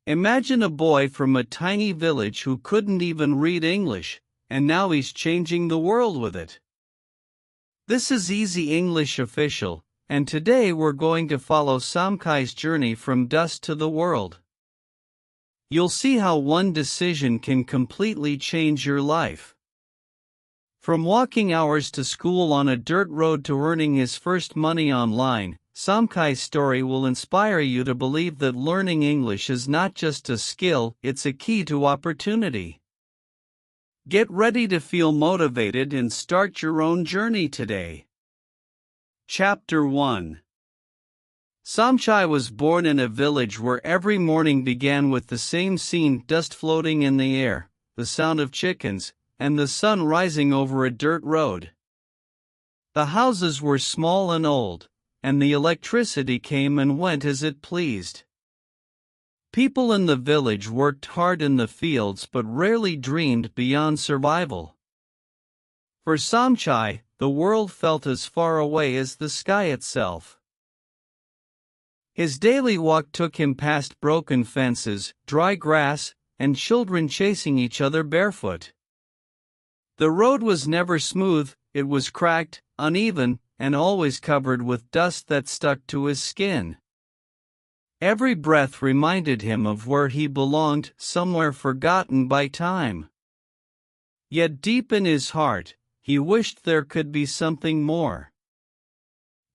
Imagine a boy from a tiny village who couldn't even read English, and now he's changing the world with it. This is Easy English Official, and today we're going to follow Samkai's journey from dust to the world. You'll see how one decision can completely change your life. From walking hours to school on a dirt road to earning his first money online, Samkai's story will inspire you to believe that learning English is not just a skill, it's a key to opportunity. Get ready to feel motivated and start your own journey today. Chapter 1. Samkai was born in a village where every morning began with the same scene: dust floating in the air, the sound of chickens, and the sun rising over a dirt road. The houses were small and old, and the electricity came and went as it pleased. People in the village worked hard in the fields but rarely dreamed beyond survival. For Samkai, the world felt as far away as the sky itself. His daily walk took him past broken fences, dry grass, and children chasing each other barefoot. The road was never smooth, it was cracked, uneven, and always covered with dust that stuck to his skin. Every breath reminded him of where he belonged, somewhere forgotten by time. Yet deep in his heart, he wished there could be something more.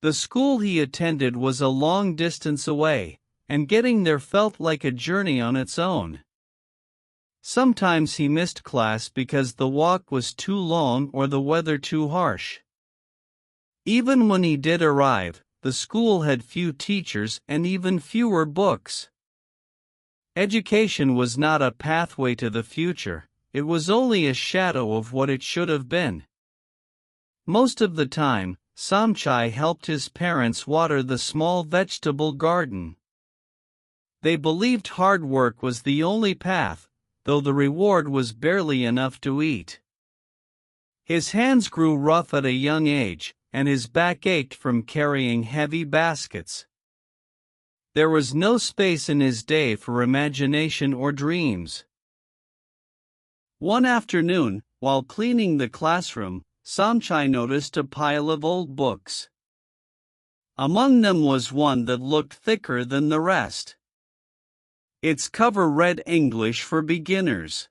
The school he attended was a long distance away, and getting there felt like a journey on its own. Sometimes he missed class because the walk was too long or the weather too harsh. Even when he did arrive, the school had few teachers and even fewer books. Education was not a pathway to the future, it was only a shadow of what it should have been. Most of the time, Samkai helped his parents water the small vegetable garden. They believed hard work was the only path, though the reward was barely enough to eat. His hands grew rough at a young age, and his back ached from carrying heavy baskets. There was no space in his day for imagination or dreams. One afternoon, while cleaning the classroom, Samkai noticed a pile of old books. Among them was one that looked thicker than the rest. Its cover read English for Beginners.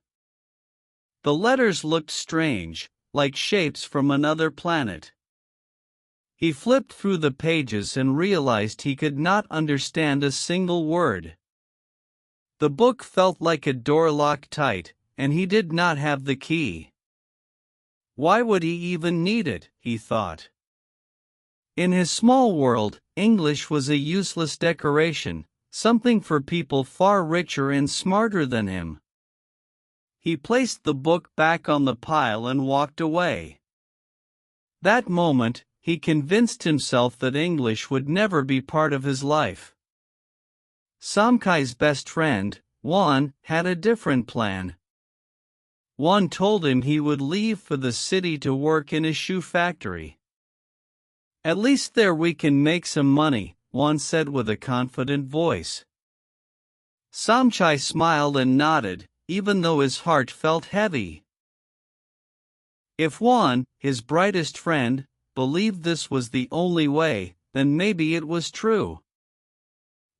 The letters looked strange, like shapes from another planet. He flipped through the pages and realized he could not understand a single word. The book felt like a door locked tight, and he did not have the key. Why would he even need it, he thought. In his small world, English was a useless decoration, something for people far richer and smarter than him. He placed the book back on the pile and walked away. That moment, he convinced himself that English would never be part of his life. Samkai's best friend, Juan, had a different plan. Juan told him he would leave for the city to work in a shoe factory. At least there we can make some money, Juan said with a confident voice. Samkai smiled and nodded, even though his heart felt heavy. If Juan, his brightest friend, believed this was the only way, then maybe it was true.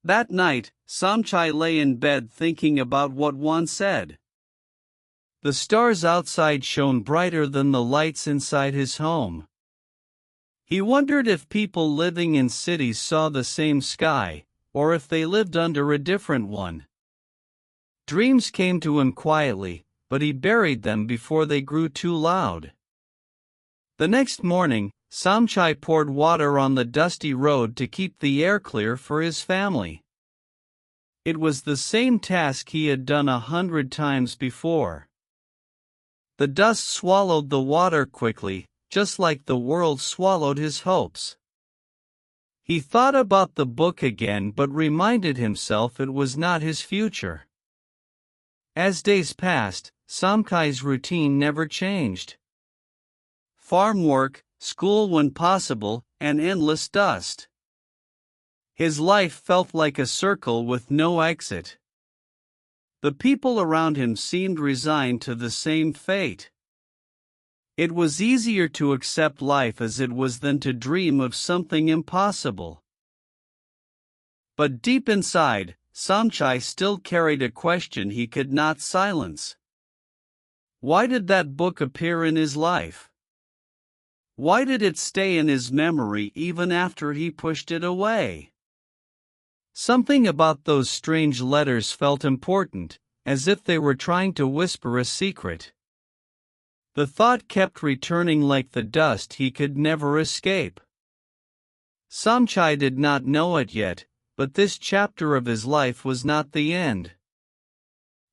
That night, Samkai lay in bed thinking about what Juan said. The stars outside shone brighter than the lights inside his home. He wondered if people living in cities saw the same sky, or if they lived under a different one. Dreams came to him quietly, but he buried them before they grew too loud. The next morning, Samkai poured water on the dusty road to keep the air clear for his family. It was the same task he had done 100 times before. The dust swallowed the water quickly, just like the world swallowed his hopes. He thought about the book again but reminded himself it was not his future. As days passed, Samkai's routine never changed. Farm work, school when possible, and endless dust. His life felt like a circle with no exit. The people around him seemed resigned to the same fate. It was easier to accept life as it was than to dream of something impossible. But deep inside, Samchai still carried a question he could not silence. Why did that book appear in his life? Why did it stay in his memory even after he pushed it away? Something about those strange letters felt important, as if they were trying to whisper a secret. The thought kept returning like the dust he could never escape. Samchai did not know it yet, but this chapter of his life was not the end.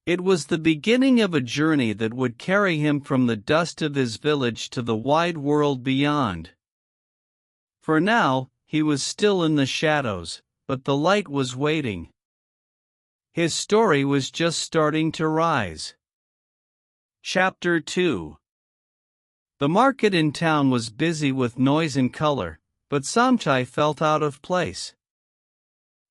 It was the beginning of a journey that would carry him from the dust of his village to the wide world beyond. For now, he was still in the shadows, but the light was waiting. His story was just starting to rise. Chapter 2. The market in town was busy with noise and color, but Samchai felt out of place.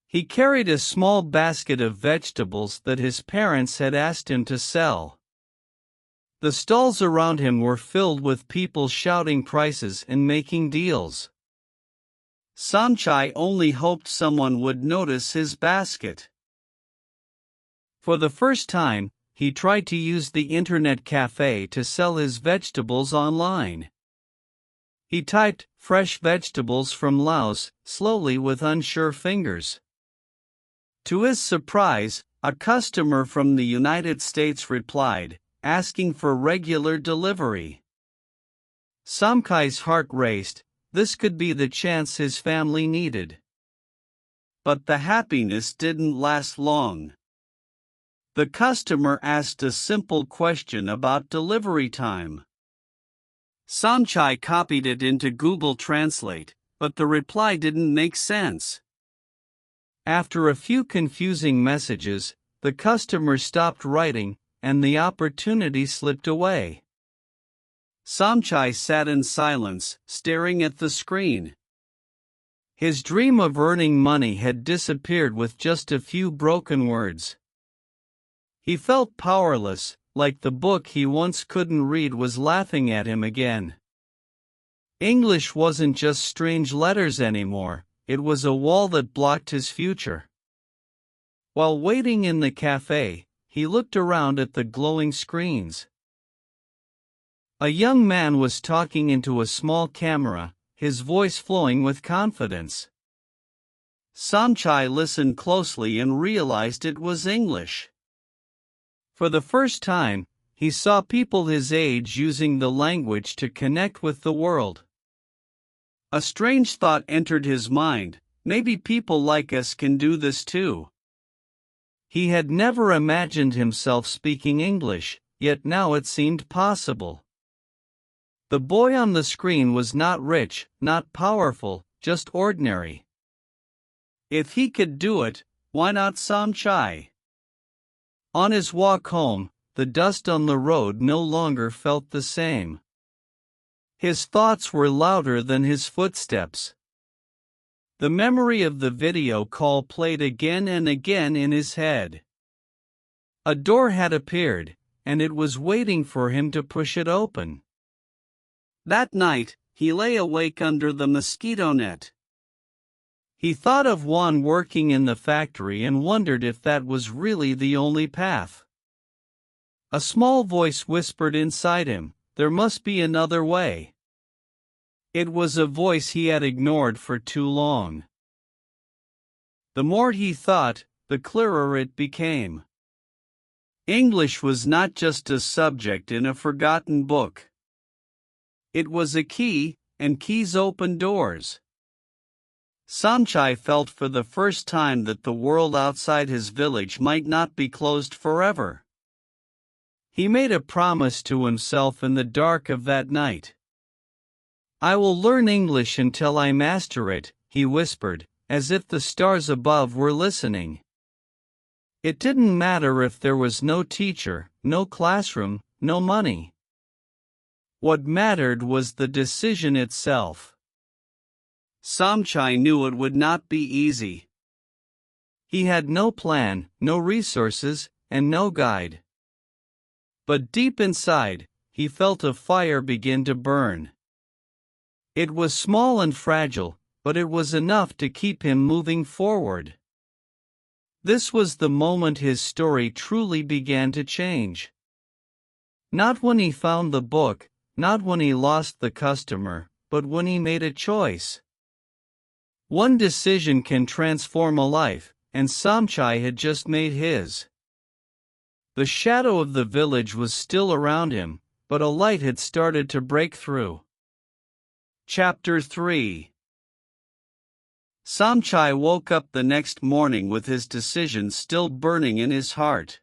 He carried a small basket of vegetables that his parents had asked him to sell. The stalls around him were filled with people shouting prices and making deals. Samchai only hoped someone would notice his basket. For the first time, he tried to use the internet cafe to sell his vegetables online. He typed "fresh vegetables from Laos" slowly with unsure fingers. To his surprise, a customer from the United States replied, asking for regular delivery. Samchai's heart raced. This could be the chance his family needed. But the happiness didn't last long. The customer asked a simple question about delivery time. Samchai copied it into Google Translate, but the reply didn't make sense. After a few confusing messages, the customer stopped writing, and the opportunity slipped away. Samchai sat in silence, staring at the screen. His dream of earning money had disappeared with just a few broken words. He felt powerless, like the book he once couldn't read was laughing at him again. English wasn't just strange letters anymore, it was a wall that blocked his future. While waiting in the cafe, he looked around at the glowing screens. A young man was talking into a small camera, his voice flowing with confidence. Samchai listened closely and realized it was English. For the first time, he saw people his age using the language to connect with the world. A strange thought entered his mind: maybe people like us can do this too. He had never imagined himself speaking English, yet now it seemed possible. The boy on the screen was not rich, not powerful, just ordinary. If he could do it, why not Samchai? On his walk home, the dust on the road no longer felt the same. His thoughts were louder than his footsteps. The memory of the video call played again and again in his head. A door had appeared, and it was waiting for him to push it open. That night, he lay awake under the mosquito net. He thought of Juan working in the factory and wondered if that was really the only path. A small voice whispered inside him, there must be another way. It was a voice he had ignored for too long. The more he thought, the clearer it became. English was not just a subject in a forgotten book. It was a key, and keys open doors. Samchai felt for the first time that the world outside his village might not be closed forever. He made a promise to himself in the dark of that night. I will learn English until I master it, he whispered, as if the stars above were listening. It didn't matter if there was no teacher, no classroom, no money. What mattered was the decision itself. Samchai knew it would not be easy. He had no plan, no resources, and no guide. But deep inside, he felt a fire begin to burn. It was small and fragile, but it was enough to keep him moving forward. This was the moment his story truly began to change. Not when he found the book, not when he lost the customer, but when he made a choice. One decision can transform a life, and Samchai had just made his. The shadow of the village was still around him, but a light had started to break through. Chapter 3. Samchai woke up the next morning with his decision still burning in his heart.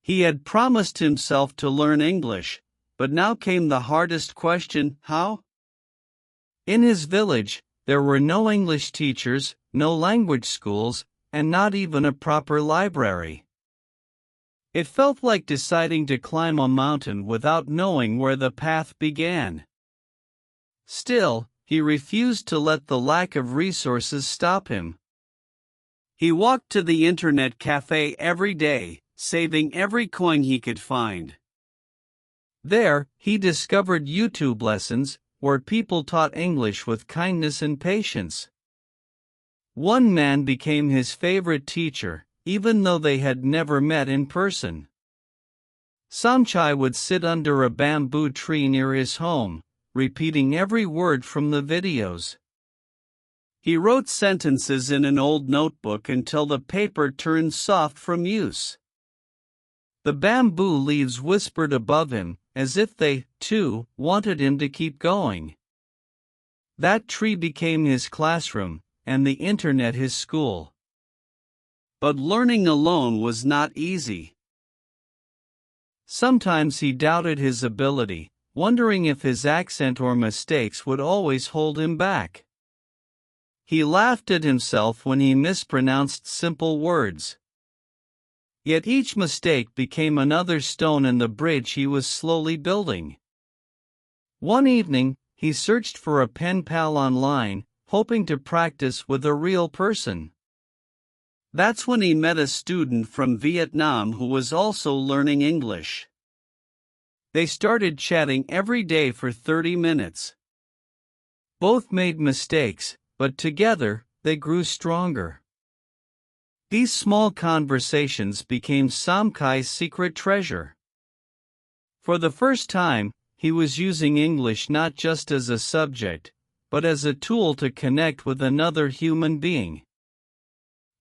He had promised himself to learn English, but now came the hardest question: how? In his village, there were no English teachers, no language schools, and not even a proper library. It felt like deciding to climb a mountain without knowing where the path began. Still, he refused to let the lack of resources stop him. He walked to the internet cafe every day, saving every coin he could find. There, he discovered YouTube lessons, where people taught English with kindness and patience. One man became his favorite teacher, even though they had never met in person. Samchai would sit under a bamboo tree near his home, repeating every word from the videos. He wrote sentences in an old notebook until the paper turned soft from use. The bamboo leaves whispered above him, as if they, too, wanted him to keep going. That tree became his classroom, and the internet his school. But learning alone was not easy. Sometimes he doubted his ability, wondering if his accent or mistakes would always hold him back. He laughed at himself when he mispronounced simple words. Yet each mistake became another stone in the bridge he was slowly building. One evening, he searched for a pen pal online, hoping to practice with a real person. That's when he met a student from Vietnam who was also learning English. They started chatting every day for 30 minutes. Both made mistakes, but together, they grew stronger. These small conversations became Samchai's secret treasure. For the first time, he was using English not just as a subject, but as a tool to connect with another human being.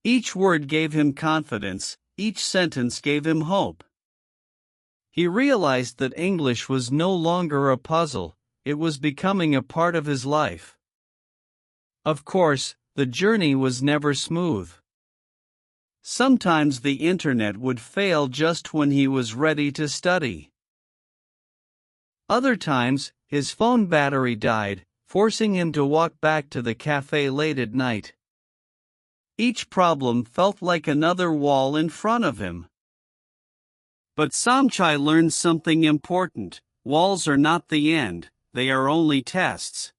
Each word gave him confidence, each sentence gave him hope. He realized that English was no longer a puzzle, it was becoming a part of his life. Of course, the journey was never smooth. Sometimes the internet would fail just when he was ready to study. Other times, his phone battery died, forcing him to walk back to the cafe late at night. Each problem felt like another wall in front of him. But Samchai learned something important: walls are not the end, they are only tests.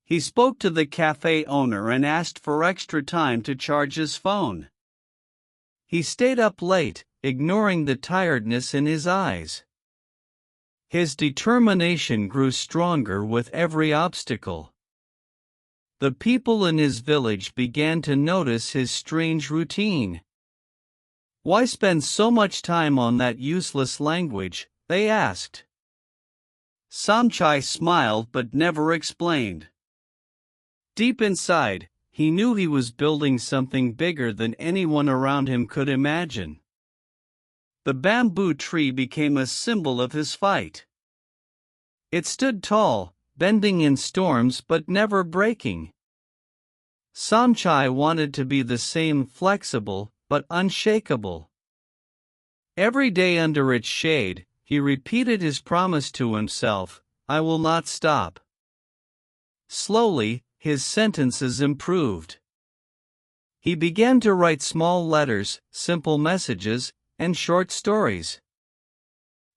He spoke to the cafe owner and asked for extra time to charge his phone. He stayed up late, ignoring the tiredness in his eyes. His determination grew stronger with every obstacle. The people in his village began to notice his strange routine. "Why spend so much time on that useless language?" they asked. Samchai smiled but never explained. Deep inside, he knew he was building something bigger than anyone around him could imagine. The bamboo tree became a symbol of his fight. It stood tall, bending in storms but never breaking. Samchai wanted to be the same, flexible but unshakable. Every day under its shade, he repeated his promise to himself: "I will not stop." Slowly, his sentences improved. He began to write small letters, simple messages, and short stories.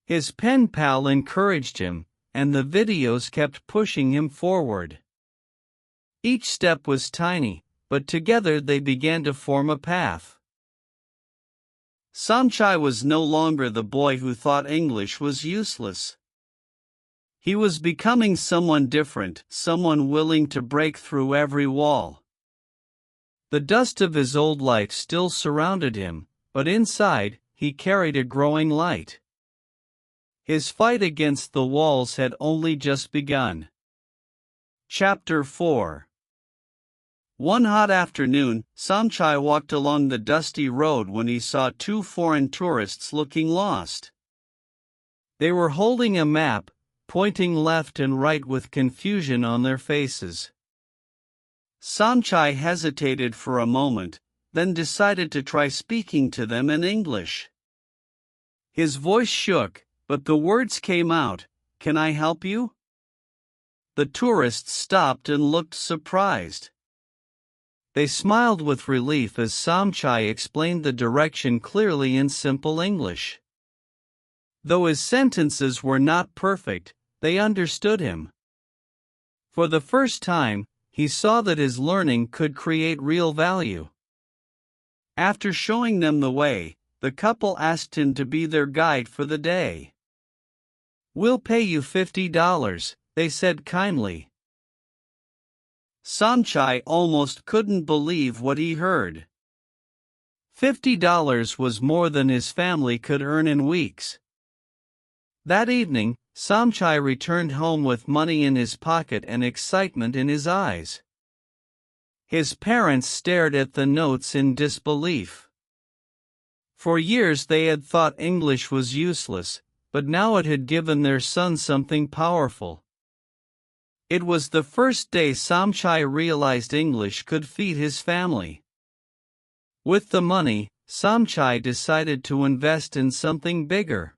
His pen pal encouraged him, and the videos kept pushing him forward. Each step was tiny, but together they began to form a path. Samchai was no longer the boy who thought English was useless. He was becoming someone different, someone willing to break through every wall. The dust of his old life still surrounded him, but inside, he carried a growing light. His fight against the walls had only just begun. Chapter 4. One hot afternoon, Samchai walked along the dusty road when he saw two foreign tourists looking lost. They were holding a map, pointing left and right with confusion on their faces. Samchai hesitated for a moment, then decided to try speaking to them in English. His voice shook, but the words came out, "Can I help you?" The tourists stopped and looked surprised. They smiled with relief as Samchai explained the direction clearly in simple English. Though his sentences were not perfect, they understood him. For the first time, he saw that his learning could create real value. After showing them the way, the couple asked him to be their guide for the day. "We'll pay you $50, they said kindly. Samchai almost couldn't believe what he heard. $50 was more than his family could earn in weeks. That evening, Samchai returned home with money in his pocket and excitement in his eyes. His parents stared at the notes in disbelief. For years they had thought English was useless, but now it had given their son something powerful. It was the first day Samchai realized English could feed his family. With the money, Samchai decided to invest in something bigger.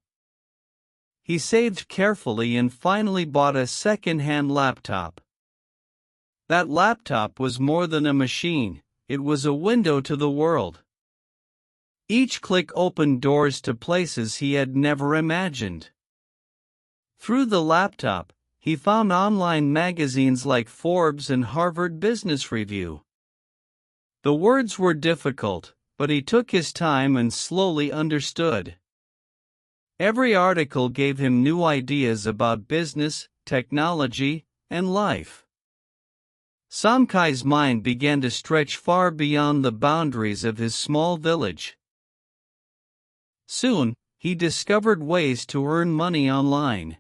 He saved carefully and finally bought a second-hand laptop. That laptop was more than a machine, it was a window to the world. Each click opened doors to places he had never imagined. Through the laptop, he found online magazines like Forbes and Harvard Business Review. The words were difficult, but he took his time and slowly understood. Every article gave him new ideas about business, technology, and life. Samchai's mind began to stretch far beyond the boundaries of his small village. Soon, he discovered ways to earn money online.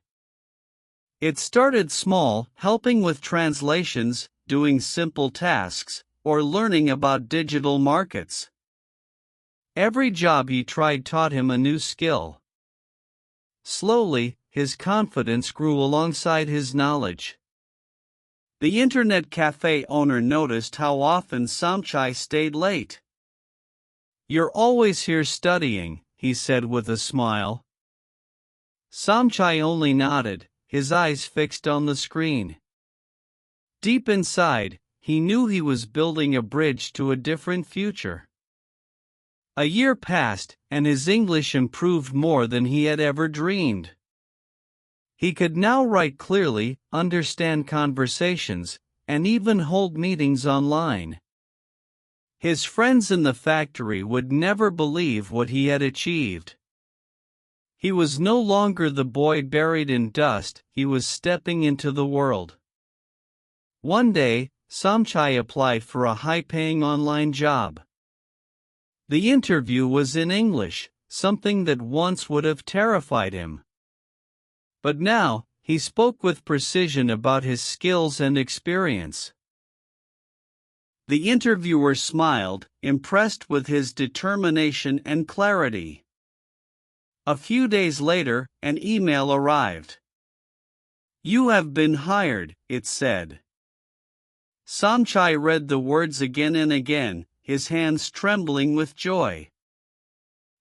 It started small, helping with translations, doing simple tasks, or learning about digital markets. Every job he tried taught him a new skill. Slowly, his confidence grew alongside his knowledge. The internet cafe owner noticed how often Samchai stayed late. "You're always here studying," he said with a smile. Samchai only nodded, his eyes fixed on the screen. Deep inside, he knew he was building a bridge to a different future. A year passed, and his English improved more than he had ever dreamed. He could now write clearly, understand conversations, and even hold meetings online. His friends in the factory would never believe what he had achieved. He was no longer the boy buried in dust, he was stepping into the world. One day, Samchai applied for a high-paying online job. The interview was in English, something that once would have terrified him. But now, he spoke with precision about his skills and experience. The interviewer smiled, impressed with his determination and clarity. A few days later, an email arrived. "You have been hired," it said. Samchai read the words again and again, his hands trembling with joy.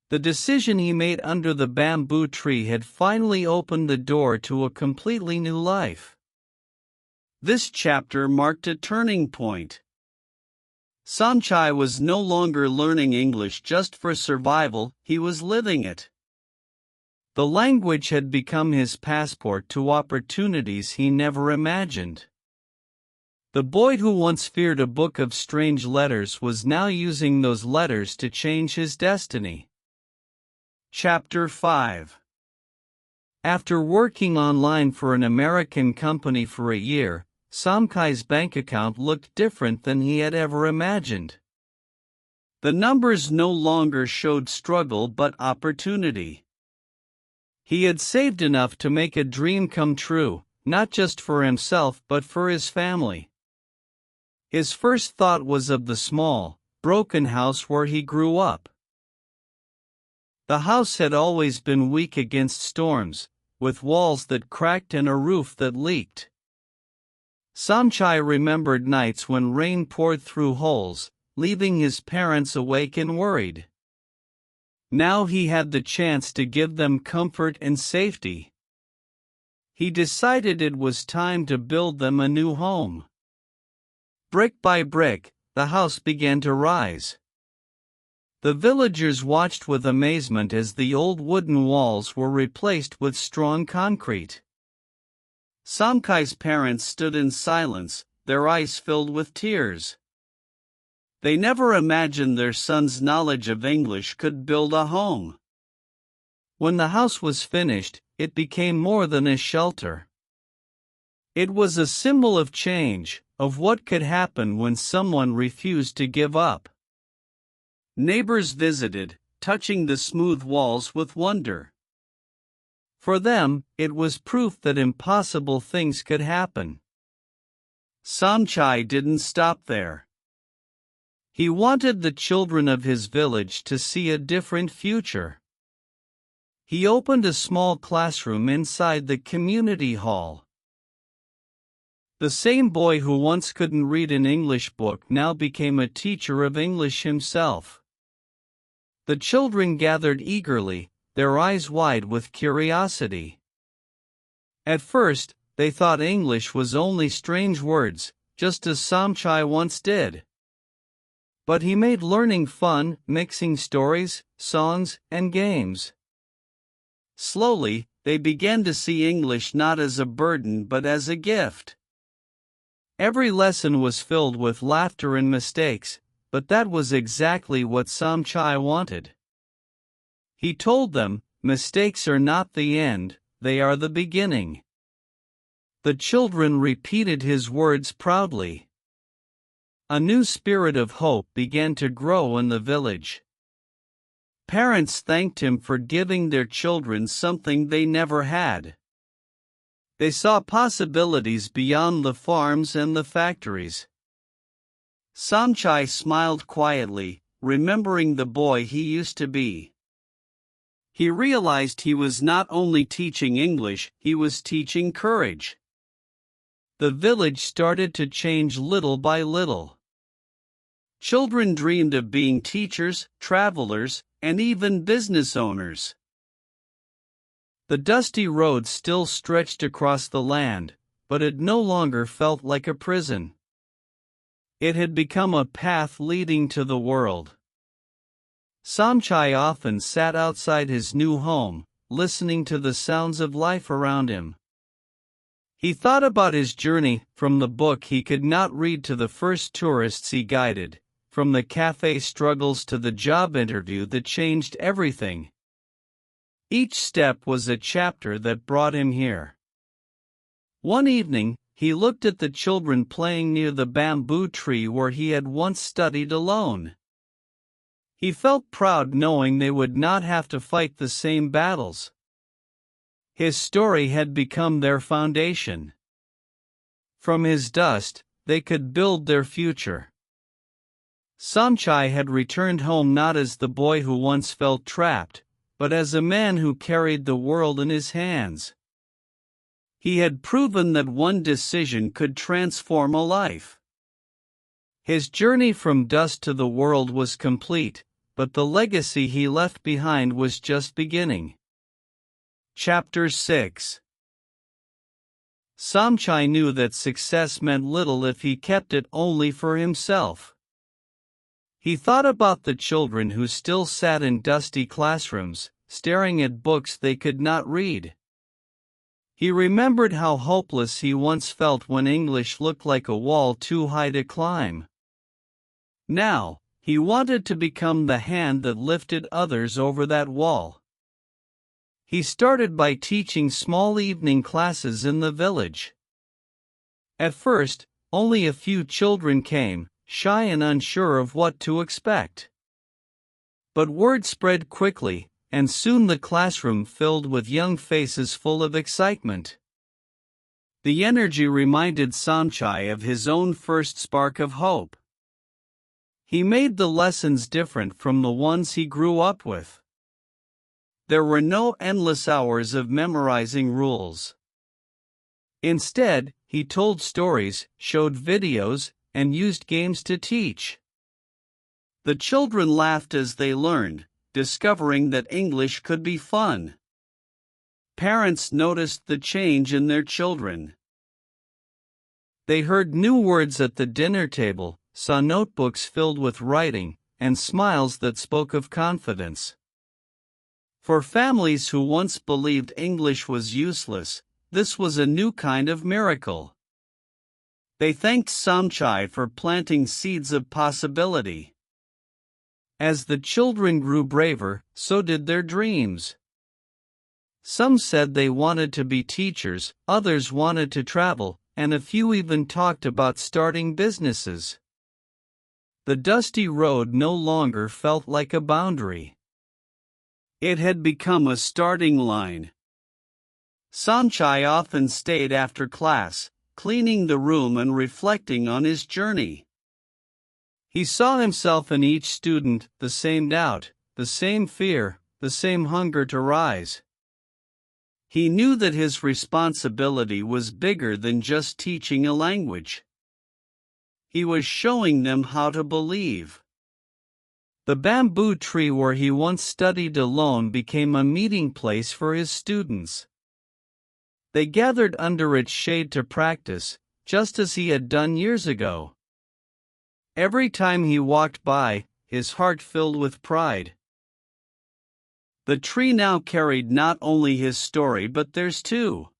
The decision he made under the bamboo tree had finally opened the door to a completely new life. This chapter marked a turning point. Samchai was no longer learning English just for survival, he was living it. The language had become his passport to opportunities he never imagined. The boy who once feared a book of strange letters was now using those letters to change his destiny. Chapter 5. After working online for an American company for a year, Samkai's bank account looked different than he had ever imagined. The numbers no longer showed struggle but opportunity. He had saved enough to make a dream come true, not just for himself but for his family. His first thought was of the small, broken house where he grew up. The house had always been weak against storms, with walls that cracked and a roof that leaked. Samchai remembered nights when rain poured through holes, leaving his parents awake and worried. Now he had the chance to give them comfort and safety. He decided it was time to build them a new home. Brick by brick, the house began to rise. The villagers watched with amazement as the old wooden walls were replaced with strong concrete. Samkai's parents stood in silence, their eyes filled with tears. They never imagined their son's knowledge of English could build a home. When the house was finished, it became more than a shelter. It was a symbol of change, of what could happen when someone refused to give up. Neighbors visited, touching the smooth walls with wonder. For them, it was proof that impossible things could happen. Samchai didn't stop there. He wanted the children of his village to see a different future. He opened a small classroom inside the community hall. The same boy who once couldn't read an English book now became a teacher of English himself. The children gathered eagerly, their eyes wide with curiosity. At first, they thought English was only strange words, just as Samchai once did. But he made learning fun, mixing stories, songs, and games. Slowly, they began to see English not as a burden but as a gift. Every lesson was filled with laughter and mistakes, but that was exactly what Samchai wanted. He told them, mistakes are not the end, they are the beginning. The children repeated his words proudly. A new spirit of hope began to grow in the village. Parents thanked him for giving their children something they never had. They saw possibilities beyond the farms and the factories. Samchai smiled quietly, remembering the boy he used to be. He realized he was not only teaching English, he was teaching courage. The village started to change little by little. Children dreamed of being teachers, travelers, and even business owners. The dusty road still stretched across the land, but it no longer felt like a prison. It had become a path leading to the world. Samchai often sat outside his new home, listening to the sounds of life around him. He thought about his journey, from the book he could not read to the first tourists he guided, from the cafe struggles to the job interview that changed everything. Each step was a chapter that brought him here. One evening, he looked at the children playing near the bamboo tree where he had once studied alone. He felt proud knowing they would not have to fight the same battles. His story had become their foundation. From his dust, they could build their future. Samchai had returned home not as the boy who once felt trapped, but as a man who carried the world in his hands. He had proven that one decision could transform a life. His journey from dust to the world was complete, but the legacy he left behind was just beginning. Chapter 6. Samchai knew that success meant little if he kept it only for himself. He thought about the children who still sat in dusty classrooms, staring at books they could not read. He remembered how hopeless he once felt when English looked like a wall too high to climb. Now, he wanted to become the hand that lifted others over that wall. He started by teaching small evening classes in the village. At first, only a few children came, shy and unsure of what to expect. But word spread quickly, and soon the classroom filled with young faces full of excitement. The energy reminded Samchai of his own first spark of hope. He made the lessons different from the ones he grew up with. There were no endless hours of memorizing rules. Instead, he told stories, showed videos, and used games to teach. The children laughed as they learned, discovering that English could be fun. Parents noticed the change in their children. They heard new words at the dinner table, saw notebooks filled with writing, and smiles that spoke of confidence. For families who once believed English was useless, this was a new kind of miracle. They thanked Samchai for planting seeds of possibility. As the children grew braver, so did their dreams. Some said they wanted to be teachers, others wanted to travel, and a few even talked about starting businesses. The dusty road no longer felt like a boundary. It had become a starting line. Samchai often stayed after class, cleaning the room and reflecting on his journey. He saw himself in each student, the same doubt, the same fear, the same hunger to rise. He knew that his responsibility was bigger than just teaching a language. He was showing them how to believe. The bamboo tree where he once studied alone became a meeting place for his students. They gathered under its shade to practice, just as he had done years ago. Every time he walked by, his heart filled with pride. The tree now carried not only his story but theirs too.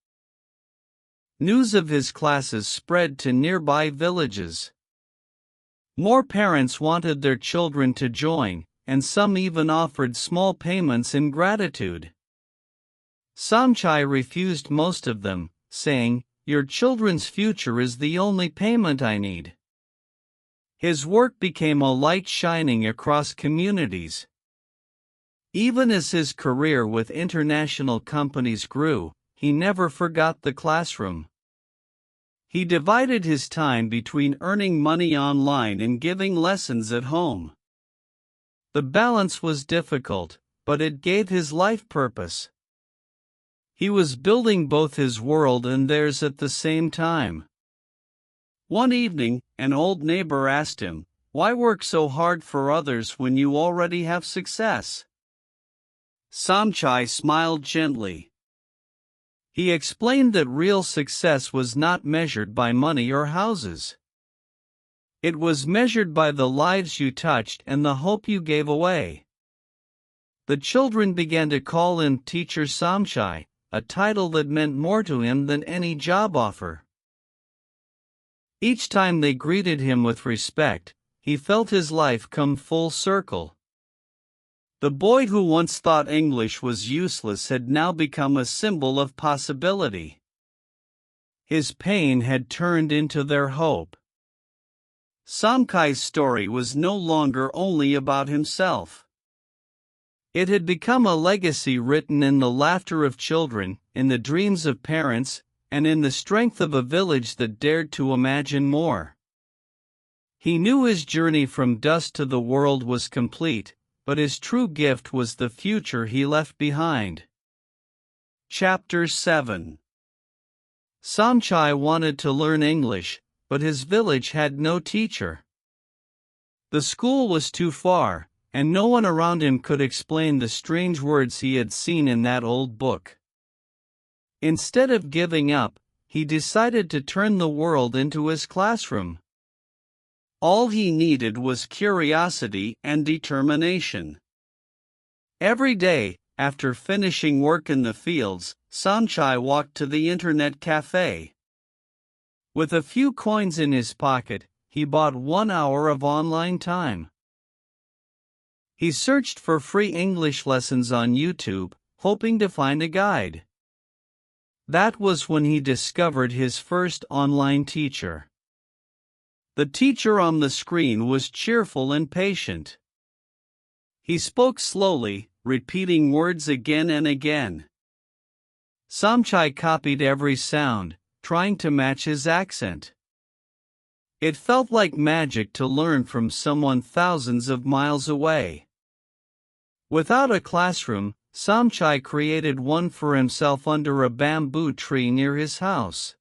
News of his classes spread to nearby villages. More parents wanted their children to join, and some even offered small payments in gratitude. Samchai refused most of them, saying, "Your children's future is the only payment I need." His work became a light shining across communities. Even as his career with international companies grew, he never forgot the classroom. He divided his time between earning money online and giving lessons at home. The balance was difficult, but it gave his life purpose. He was building both his world and theirs at the same time. One evening, an old neighbor asked him, "Why work so hard for others when you already have success?" Samchai smiled gently. He explained that real success was not measured by money or houses. It was measured by the lives you touched and the hope you gave away. The children began to call him Teacher Samchai, a title that meant more to him than any job offer. Each time they greeted him with respect, he felt his life come full circle. The boy who once thought English was useless had now become a symbol of possibility. His pain had turned into their hope. Samchai's story was no longer only about himself. It had become a legacy written in the laughter of children, in the dreams of parents, and in the strength of a village that dared to imagine more. He knew his journey from dust to the world was complete, but his true gift was the future he left behind. Chapter 7. Samchai wanted to learn English, but his village had no teacher. The school was too far, and no one around him could explain the strange words he had seen in that old book. Instead of giving up, he decided to turn the world into his classroom. All he needed was curiosity and determination. Every day, after finishing work in the fields, Samchai walked to the internet cafe. With a few coins in his pocket, he bought 1 hour of online time. He searched for free English lessons on YouTube, hoping to find a guide. That was when he discovered his first online teacher. The teacher on the screen was cheerful and patient. He spoke slowly, repeating words again and again. Samchai copied every sound, trying to match his accent. It felt like magic to learn from someone thousands of miles away. Without a classroom, Samchai created one for himself under a bamboo tree near his house.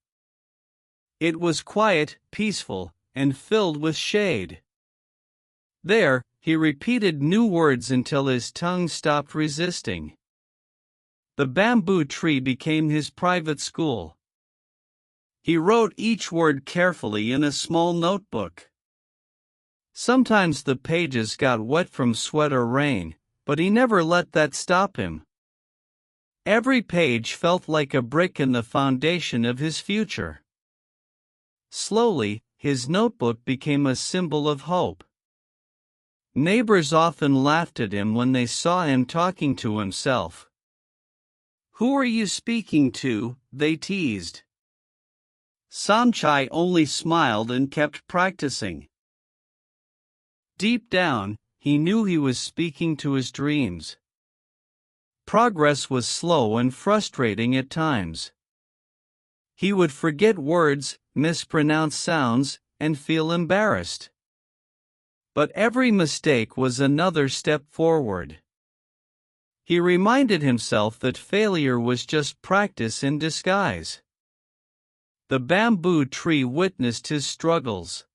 It was quiet, peaceful, and filled with shade. There, he repeated new words until his tongue stopped resisting. The bamboo tree became his private school. He wrote each word carefully in a small notebook. Sometimes the pages got wet from sweat or rain, but he never let that stop him. Every page felt like a brick in the foundation of his future. Slowly, his notebook became a symbol of hope. Neighbors often laughed at him when they saw him talking to himself. "Who are you speaking to?" they teased. Samchai only smiled and kept practicing. Deep down, he knew he was speaking to his dreams. Progress was slow and frustrating at times. He would forget words, mispronounce sounds, and feel embarrassed. But every mistake was another step forward. He reminded himself that failure was just practice in disguise. The bamboo tree witnessed his struggles.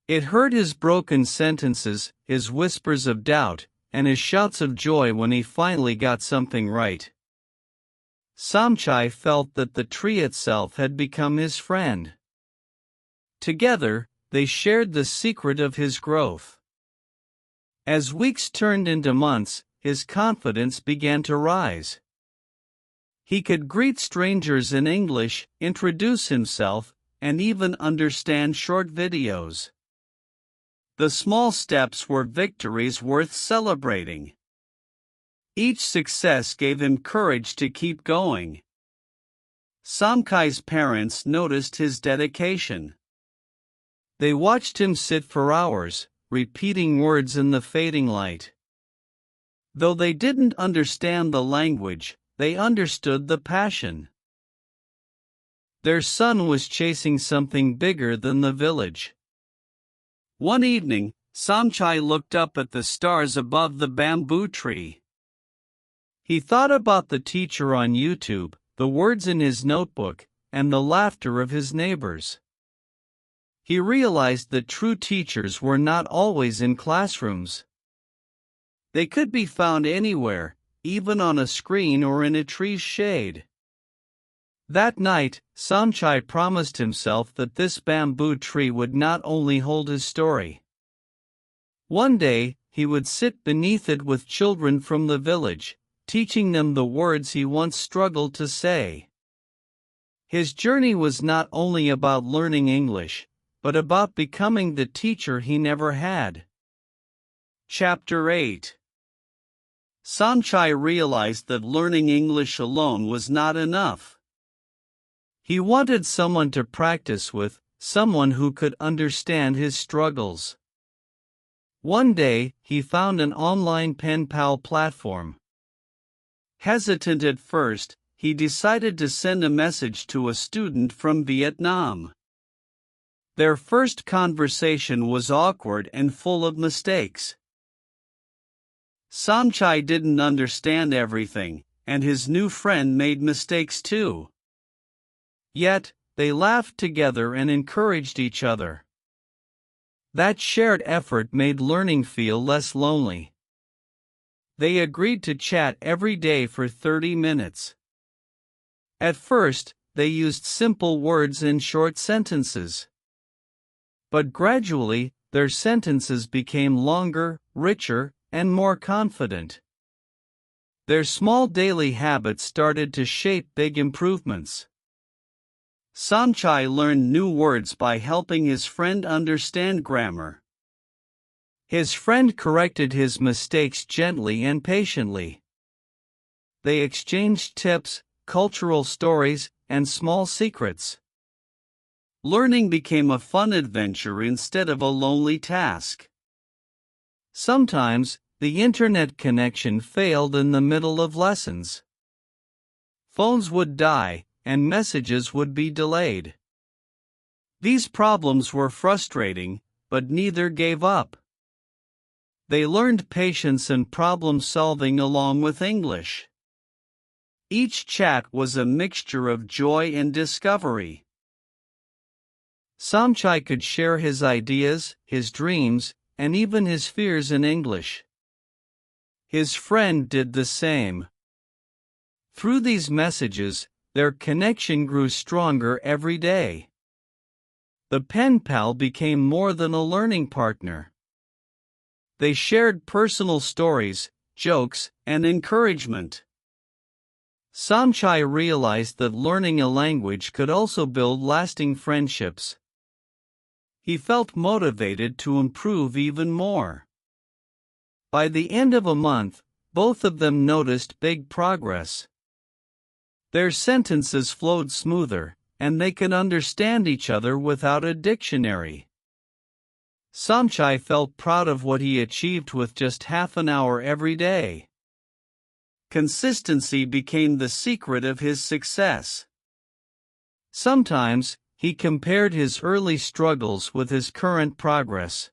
It heard his broken sentences, his whispers of doubt, and his shouts of joy when he finally got something right. Samchai felt that the tree itself had become his friend. Together, they shared the secret of his growth. As weeks turned into months, his confidence began to rise. He could greet strangers in English, introduce himself, and even understand short videos. The small steps were victories worth celebrating. Each success gave him courage to keep going. Samchai's parents noticed his dedication. They watched him sit for hours, repeating words in the fading light. Though they didn't understand the language, they understood the passion. Their son was chasing something bigger than the village. One evening, Samchai looked up at the stars above the bamboo tree. He thought about the teacher on YouTube, the words in his notebook, and the laughter of his neighbors. He realized that true teachers were not always in classrooms. They could be found anywhere, even on a screen or in a tree's shade. That night, Samchai promised himself that this bamboo tree would not only hold his story. One day, he would sit beneath it with children from the village, teaching them the words he once struggled to say. His journey was not only about learning English, but about becoming the teacher he never had. Chapter 8. Samchai realized that learning English alone was not enough. He wanted someone to practice with, someone who could understand his struggles. One day, he found an online pen pal platform. Hesitant at first, he decided to send a message to a student from Vietnam. Their first conversation was awkward and full of mistakes. Samchai didn't understand everything, and his new friend made mistakes too. Yet, they laughed together and encouraged each other. That shared effort made learning feel less lonely. They agreed to chat every day for 30 minutes. At first, they used simple words and short sentences. But gradually, their sentences became longer, richer, and more confident. Their small daily habits started to shape big improvements. Samchai learned new words by helping his friend understand grammar. His friend corrected his mistakes gently and patiently. they exchanged tips, cultural stories, and small secrets. Learning became a fun adventure instead of a lonely task. Sometimes, the internet connection failed in the middle of lessons. Phones would die, and messages would be delayed. These problems were frustrating, but neither gave up. They learned patience and problem solving along with English. Each chat was a mixture of joy and discovery. Samchai could share his ideas, his dreams, and even his fears in English. His friend did the same. Through these messages, their connection grew stronger every day. The pen pal became more than a learning partner. They shared personal stories, jokes, and encouragement. Samchai realized that learning a language could also build lasting friendships. He felt motivated to improve even more. By the end of a month, both of them noticed big progress. Their sentences flowed smoother, and they could understand each other without a dictionary. Samchai felt proud of what he achieved with just half an hour every day. Consistency became the secret of his success. Sometimes, he compared his early struggles with his current progress.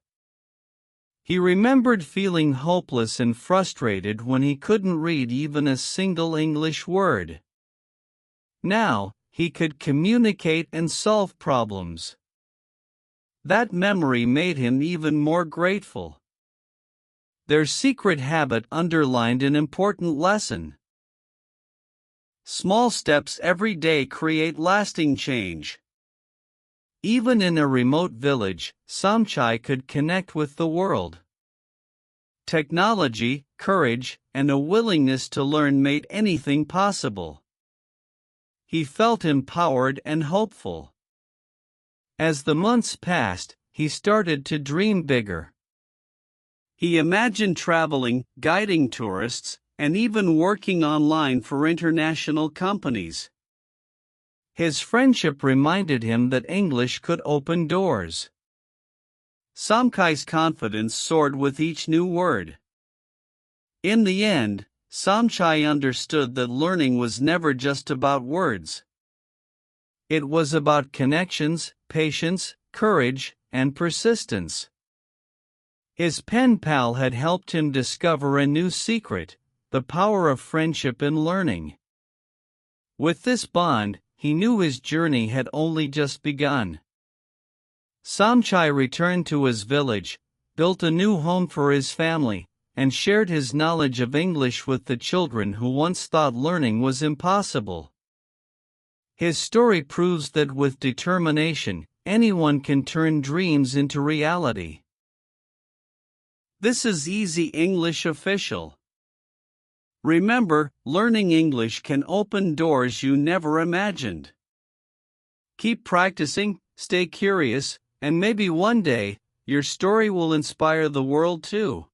He remembered feeling hopeless and frustrated when he couldn't read even a single English word. Now, he could communicate and solve problems. That memory made him even more grateful. Their secret habit underlined an important lesson. Small steps every day create lasting change. Even in a remote village, Samchai could connect with the world. Technology, courage, and a willingness to learn made anything possible. He felt empowered and hopeful. As the months passed, he started to dream bigger. He imagined traveling, guiding tourists, and even working online for international companies. His friendship reminded him that English could open doors. Samchai's confidence soared with each new word. In the end, Samchai understood that learning was never just about words. It was about connections, patience, courage, and persistence. His pen pal had helped him discover a new secret: the power of friendship in learning. With this bond, he knew his journey had only just begun. Samchai returned to his village, built a new home for his family, and shared his knowledge of English with the children who once thought learning was impossible. His story proves that with determination, anyone can turn dreams into reality. This is Easy English Official. Remember, learning English can open doors you never imagined. Keep practicing, stay curious, and maybe one day, your story will inspire the world too.